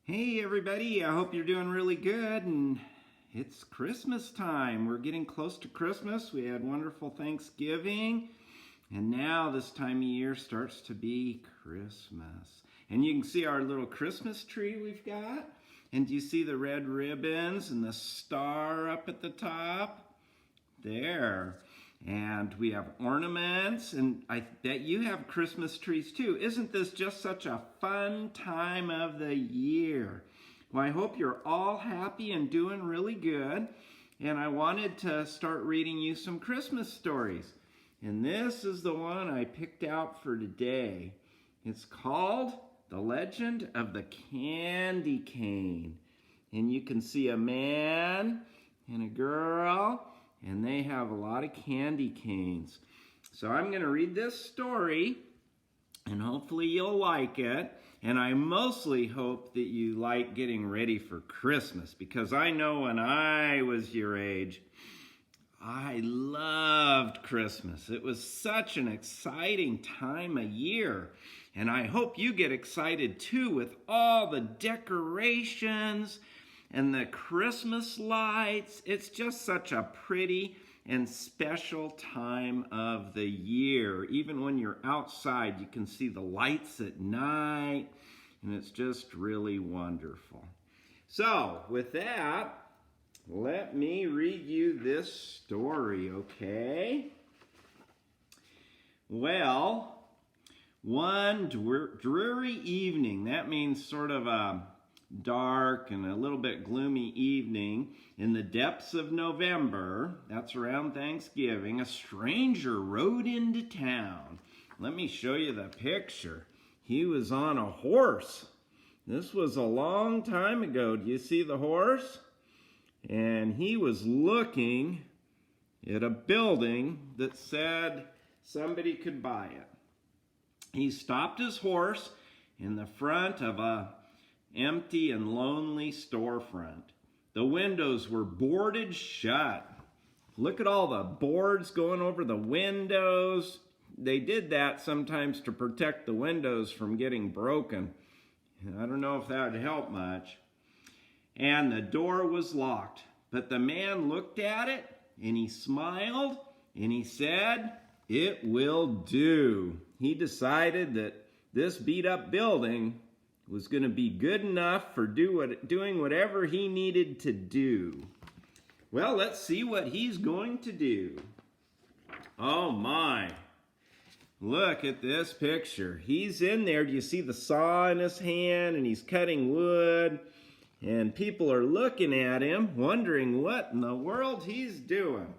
Hey everybody, I hope you're doing really good, and it's Christmas time. We're getting close to Christmas. We had wonderful Thanksgiving, and now this time of year starts to be Christmas. And you can see our little Christmas tree we've got. And do you see the red ribbons and the star up at the top? There. And we have ornaments, and I bet you have Christmas trees too. Isn't this just such a fun time of the year? Well, I hope you're all happy and doing really good. And I wanted to start reading you some Christmas stories. And this is the one I picked out for today. It's called The Legend of the Candy Cane. And you can see a man and a girl, and they have a lot of candy canes. So I'm going to read this story, and hopefully you'll like it. And I mostly hope that you like getting ready for Christmas, because I know when I was your age, I loved Christmas. It was such an exciting time of year. And I hope you get excited too with all the decorations and the Christmas lights. It's just such a pretty and special time of the year. Even when you're outside, you can see the lights at night, and it's just really wonderful. So, with that, let me read you this story, okay? Well, one dreary evening, that means sort of a dark and a little bit gloomy evening in the depths of November, that's around Thanksgiving, a stranger rode into town. Let me show you the picture. He was on a horse. This was a long time ago. Do you see the horse? And he was looking at a building that said somebody could buy it. He stopped his horse in the front of a empty and lonely storefront. The windows were boarded shut. Look at all the boards going over the windows. They did that sometimes to protect the windows from getting broken. I don't know if that would help much. And the door was locked. But the man looked at it, and he smiled, and he said, "It will do." He decided that this beat-up building was going to be good enough for doing whatever he needed to do. Well, let's see what he's going to do. Oh my. Look at this picture. He's in there. Do you see the saw in his hand? And he's cutting wood. And people are looking at him, wondering what in the world he's doing.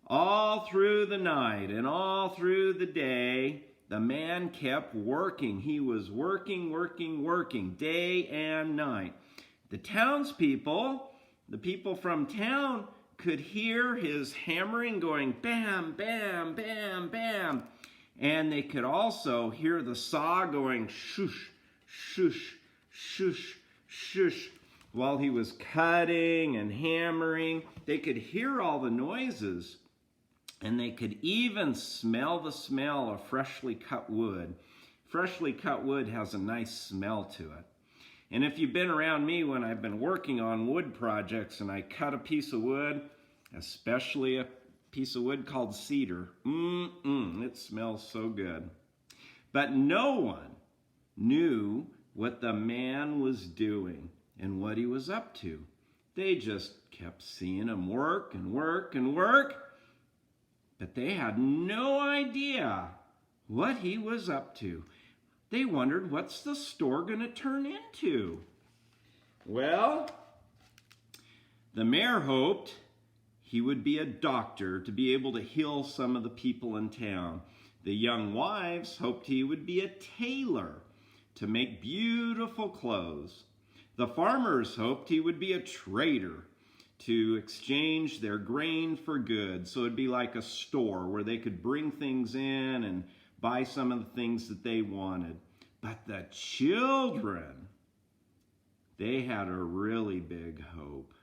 All through the night and all through the day, the man kept working. He was working, day and night. The townspeople, the people from town, could hear his hammering going bam, bam, bam, bam. And they could also hear the saw going shush, shush, shush, shush. While he was cutting and hammering, they could hear all the noises. And they could even smell the smell of freshly cut wood. Freshly cut wood has a nice smell to it. And if you've been around me when I've been working on wood projects and I cut a piece of wood, especially a piece of wood called cedar, it smells so good. But no one knew what the man was doing and what he was up to. They just kept seeing him work and work and work. But they had no idea what he was up to. They wondered, what's the store going to turn into? Well, the mayor hoped he would be a doctor to be able to heal some of the people in town. The young wives hoped he would be a tailor to make beautiful clothes. The farmers hoped he would be a trader to exchange their grain for goods. So it'd be like a store where they could bring things in and buy some of the things that they wanted. But the children, they had a really big hope.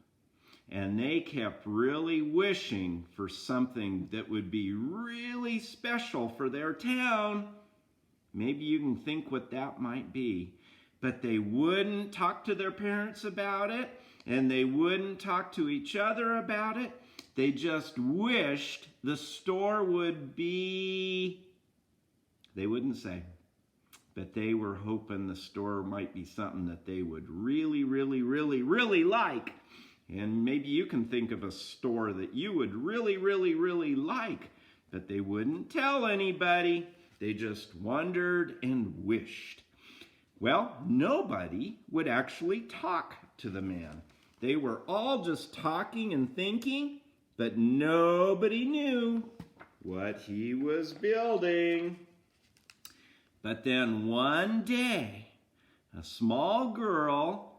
And they kept really wishing for something that would be really special for their town. Maybe you can think what that might be. but they wouldn't talk to their parents about it, and they wouldn't talk to each other about it. They just wished the store would be, they wouldn't say, but they were hoping the store might be something that they would really, really, really, really like. And maybe you can think of a store that you would really, really, really like, but they wouldn't tell anybody. They just wondered and wished. Well, nobody would actually talk to the man. They were all just talking and thinking, but nobody knew what he was building. But then one day, a small girl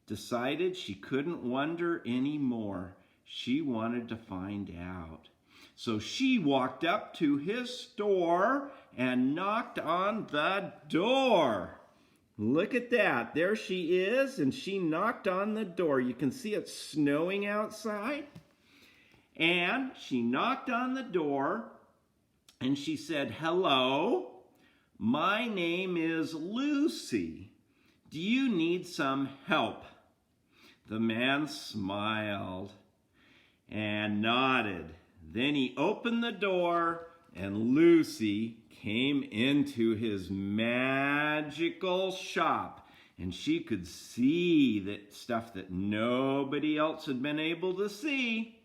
decided she couldn't wonder anymore. She wanted to find out. So she walked up to his store and knocked on the door. Look at that. There she is, and she knocked on the door. You can see it's snowing outside. And she knocked on the door, and she said, "Hello, my name is Lucy. Do you need some help?" The man smiled and nodded. Then he opened the door, and Lucy came into his magical shop, and she could see that stuff that nobody else had been able to see.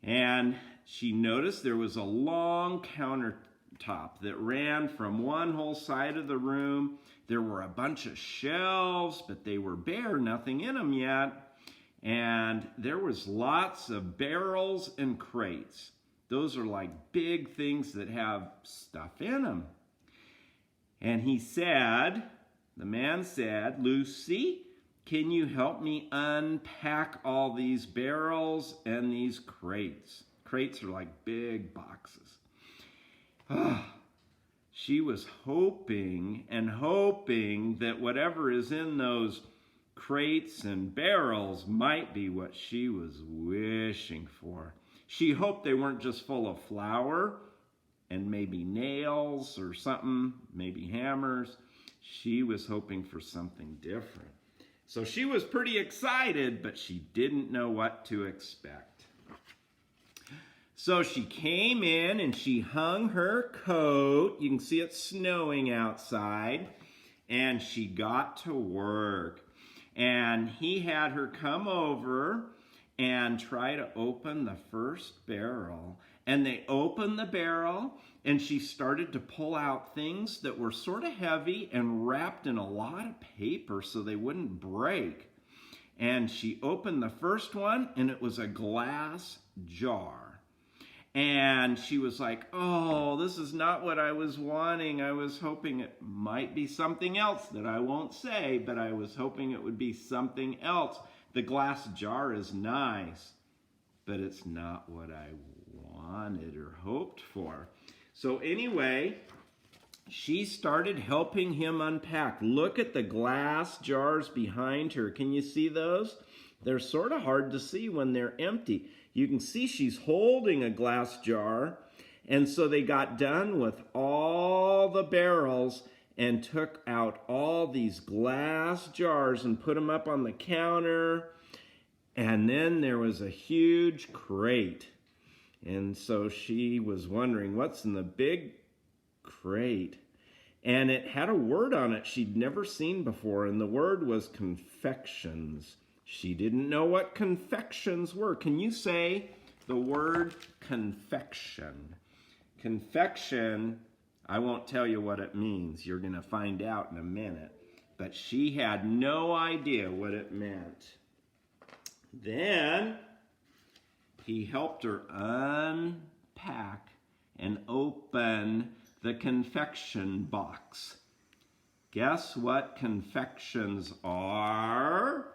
And she noticed there was a long countertop that ran from one whole side of the room. There were a bunch of shelves, but they were bare, nothing in them yet. And there was lots of barrels and crates. Those are like big things that have stuff in them. And the man said, "Lucy, can you help me unpack all these barrels and these crates?" Crates are like big boxes. She was hoping and hoping that whatever is in those crates and barrels might be what she was wishing for. She hoped they weren't just full of flour and maybe nails or something, maybe hammers. She was hoping for something different. So she was pretty excited, but she didn't know what to expect. So she came in and she hung her coat. You can see it's snowing outside. And she got to work. And he had her come over and try to open the first barrel. And they opened the barrel, and she started to pull out things that were sort of heavy and wrapped in a lot of paper so they wouldn't break. And she opened the first one, and it was a glass jar. And she was like, "Oh, this is not what I was wanting. I was hoping it might be something else that I won't say, but I was hoping it would be something else. The glass jar is nice, but it's not what I wanted or hoped for." So anyway, she started helping him unpack. Look at the glass jars behind her. Can you see those? They're sort of hard to see when they're empty. You can see she's holding a glass jar. And so they got done with all the barrels and took out all these glass jars and put them up on the counter. And then there was a huge crate. And so she was wondering, what's in the big crate? And it had a word on it she'd never seen before, and the word was confections. She didn't know what confections were. Can you say the word confection? Confection, I won't tell you what it means. You're going to find out in a minute. But she had no idea what it meant. Then he helped her unpack and open the confection box. Guess what confections are?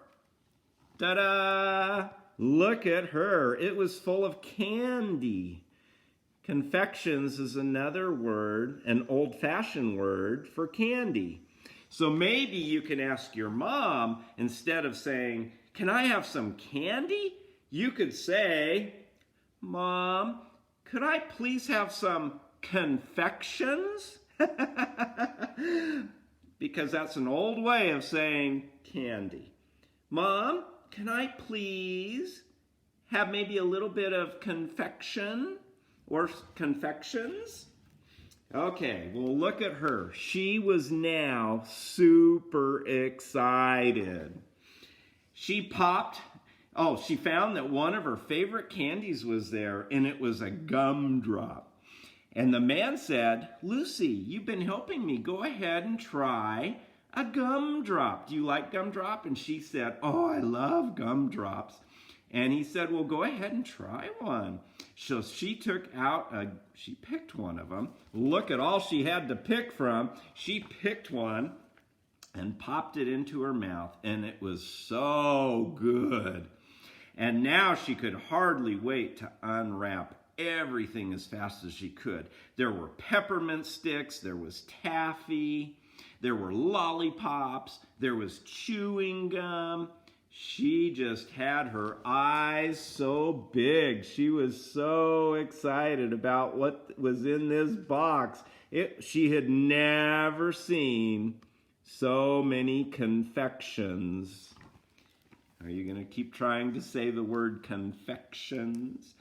Ta-da! Look at her. It was full of candy. Confections is another word, an old-fashioned word for candy. So maybe you can ask your mom, instead of saying, "Can I have some candy?" You could say, "Mom, could I please have some confections?" because that's an old way of saying candy. Mom, can I please have maybe a little bit of confection or confections? Okay, well, look at her. She was now super excited. She found that one of her favorite candies was there, and it was a gumdrop. And the man said, Lucy, you've been helping me. Go ahead and try a gumdrop. Do you like gumdrop? And she said, oh, I love gumdrops. And he said, well, go ahead and try one. So she picked one of them. Look at all she had to pick from. She picked one and popped it into her mouth, and it was so good. And now she could hardly wait to unwrap everything as fast as she could. There were peppermint sticks, there was taffy, there were lollipops, there was chewing gum. She just had her eyes so big. She was so excited about what was in this box. She had never seen so many confections. Are you going to keep trying to say the word confections?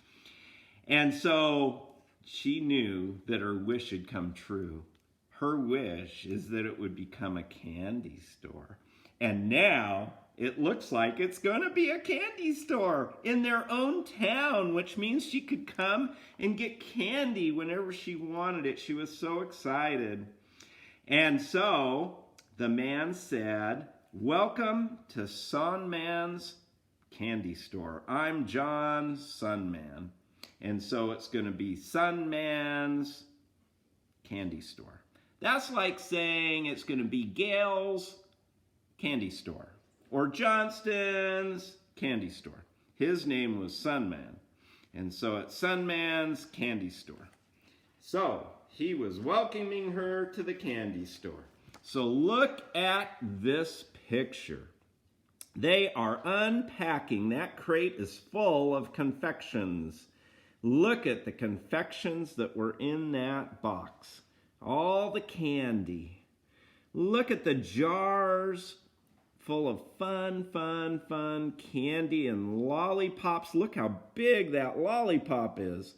And so she knew that her wish had come true. Her wish is that it would become a candy store. And now it looks like it's going to be a candy store in their own town, which means she could come and get candy whenever she wanted it. She was so excited. And so the man said, welcome to Sunman's candy store. I'm John Sunman. And so it's going to be Sunman's candy store. That's like saying it's going to be Gail's candy store or Johnston's candy store. His name was Sunman. And so it's Sunman's candy store. So he was welcoming her to the candy store. So look at this picture. They are unpacking. That crate is full of confections. Look at the confections that were in that box. All the candy. Look at the jars full of fun candy and lollipops. Look how big that lollipop is.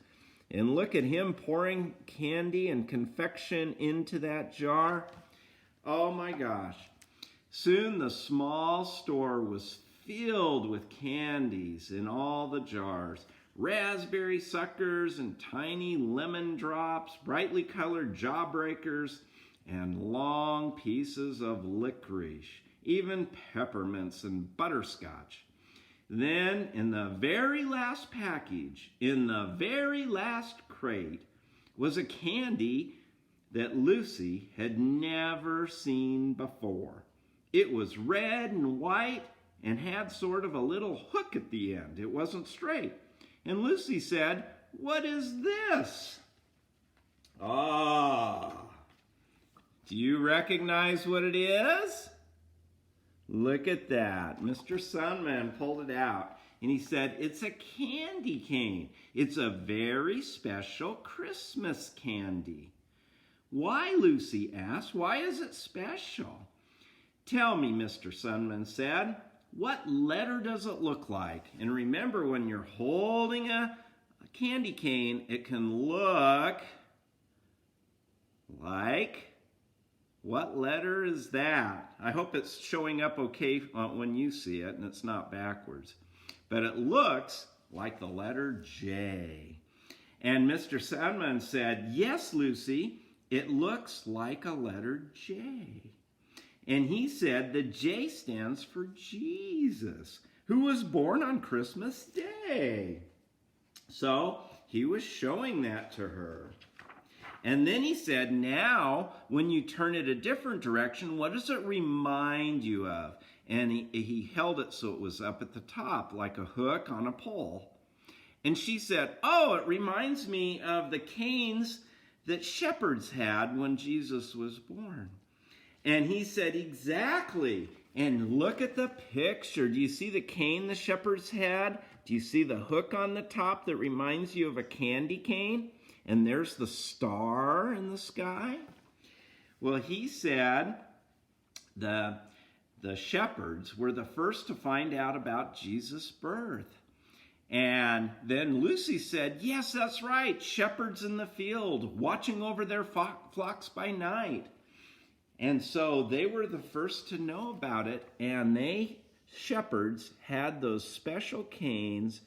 And look at him pouring candy and confection into that jar. Oh my gosh. Soon the small store was filled with candies in all the jars. Raspberry suckers and tiny lemon drops, brightly colored jawbreakers, and long pieces of licorice, even peppermints and butterscotch. Then in the very last package, in the very last crate, was a candy that Lucy had never seen before. It was red and white and had sort of a little hook at the end. It wasn't straight. And Lucy said, what is this? Ah, do you recognize what it is? Look at that. Mr. Sunman pulled it out and he said, it's a candy cane. It's a very special Christmas candy. Why, Lucy asked, why is it special? Tell me, Mr. Sunman said, what letter does it look like? And remember, when you're holding a candy cane, it can look like, what letter is that? I hope it's showing up okay when you see it and it's not backwards. But it looks like the letter J. And Mr. Sunman said, yes, Lucy, it looks like a letter J. And he said the J stands for Jesus, who was born on Christmas Day. So he was showing that to her. And then he said, now, when you turn it a different direction, what does it remind you of? And he held it so it was up at the top, like a hook on a pole. And she said, oh, it reminds me of the canes that shepherds had when Jesus was born. And he said, exactly. And look at the picture. Do you see the cane the shepherds had? Do you see the hook on the top that reminds you of a candy cane? And there's the star in the sky. Well, he said, the shepherds were the first to find out about Jesus' birth. And then Lucy said, yes, that's right, shepherds in the field, watching over their flocks by night. And so they were the first to know about it, and shepherds had those special canes,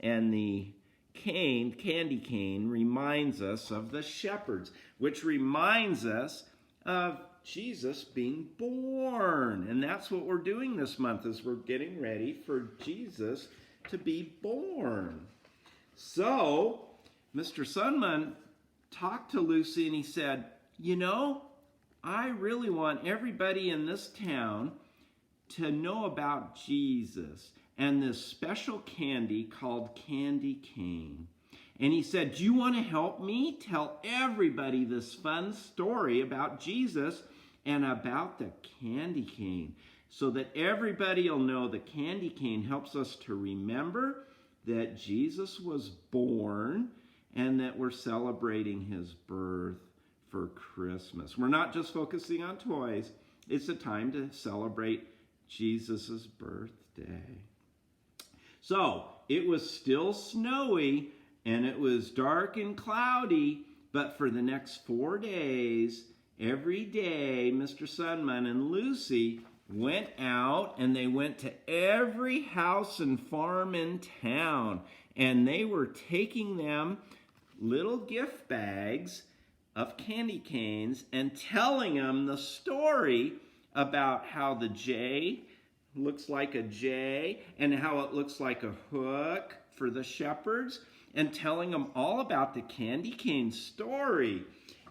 and the candy cane, reminds us of the shepherds, which reminds us of Jesus being born. And that's what we're doing this month, is we're getting ready for Jesus to be born. So Mr. Sunman talked to Lucy and he said, I really want everybody in this town to know about Jesus and this special candy called candy cane. And he said, do you want to help me tell everybody this fun story about Jesus and about the candy cane, so that everybody will know the candy cane helps us to remember that Jesus was born and that we're celebrating his birth for Christmas. We're not just focusing on toys. It's a time to celebrate Jesus' birthday. So it was still snowy and it was dark and cloudy, but for the next 4 days, every day, Mr. Sunman and Lucy went out and they went to every house and farm in town, and they were taking them little gift bags of candy canes and telling them the story about how the J looks like a J and how it looks like a hook for the shepherds, and telling them all about the candy cane story.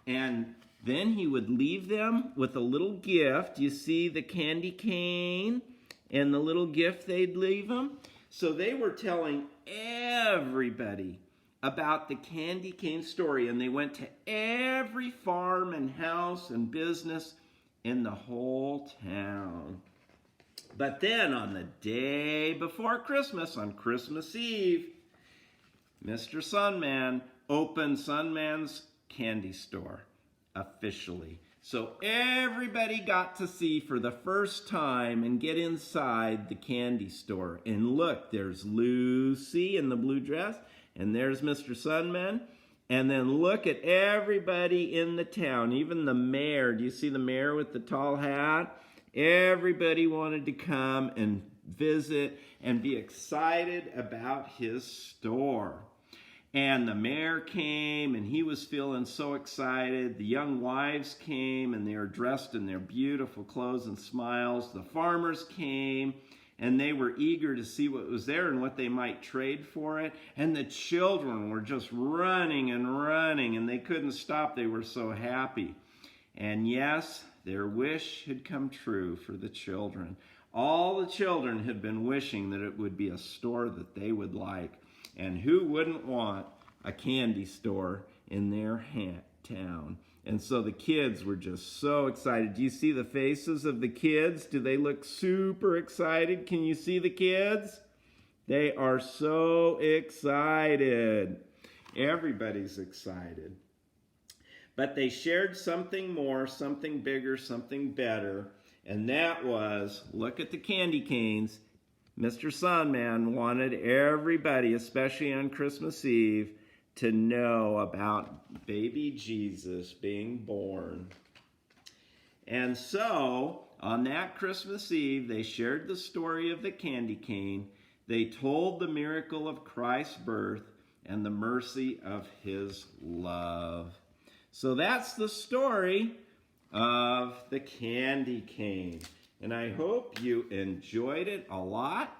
And then he would leave them with a little gift. You see the candy cane and the little gift they'd leave them? So they were telling everybody about the candy cane story, and they went to every farm and house and business in the whole town. But then on the day before Christmas, on Christmas Eve, Mr. Sunman opened Sunman's candy store officially. So everybody got to see for the first time and get inside the candy store. And look, there's Lucy in the blue dress, and there's Mr. Sunman. And then look at everybody in the town, even the mayor. Do you see the mayor with the tall hat? Everybody wanted to come and visit and be excited about his store. And the mayor came, and he was feeling so excited. The young wives came, and they were dressed in their beautiful clothes and smiles. The farmers came, and they were eager to see what was there and what they might trade for it. And the children were just running and running, and they couldn't stop. They were so happy. And yes, their wish had come true for the children. All the children had been wishing that it would be a store that they would like. And who wouldn't want a candy store in their town? And so the kids were just so excited. Do you see the faces of the kids? Do they look super excited? Can you see the kids? They are so excited. Everybody's excited. But they shared something more, something bigger, something better. And that was, look at the candy canes. Mr. Sunman wanted everybody, especially on Christmas Eve, to know about baby Jesus being born. And so, on that Christmas Eve, they shared the story of the candy cane. They told the miracle of Christ's birth and the mercy of his love. So that's the story of the candy cane. And I hope you enjoyed it a lot.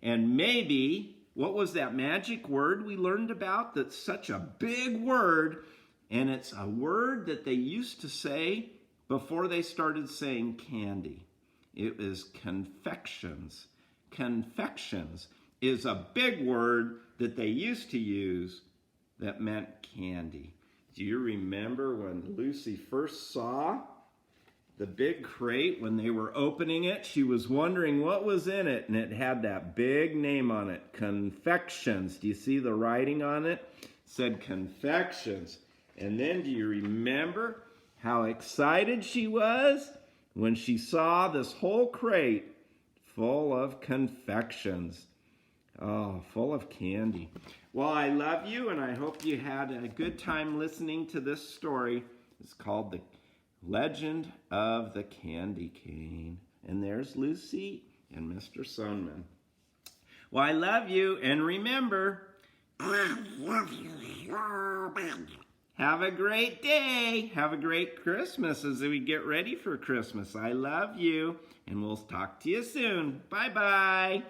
And maybe, what was that magic word we learned about that's such a big word? And it's a word that they used to say before they started saying candy. It was confections. Confections is a big word that they used to use that meant candy. Do you remember when Lucy first saw the big crate? When they were opening it, she was wondering what was in it, and it had that big name on it, confections. Do you see the writing on it? It said confections. And then do you remember how excited she was when she saw this whole crate full of confections. Oh, full of candy. Well, I love you, and I hope you had a good time listening to this story. It's called The Legend of the Candy Cane. And there's Lucy and Mr. Sonman. Well, I love you, and remember, I love you so much. have a great day. Have a great Christmas as we get ready for Christmas. I love you, and we'll talk to you soon. Bye-bye.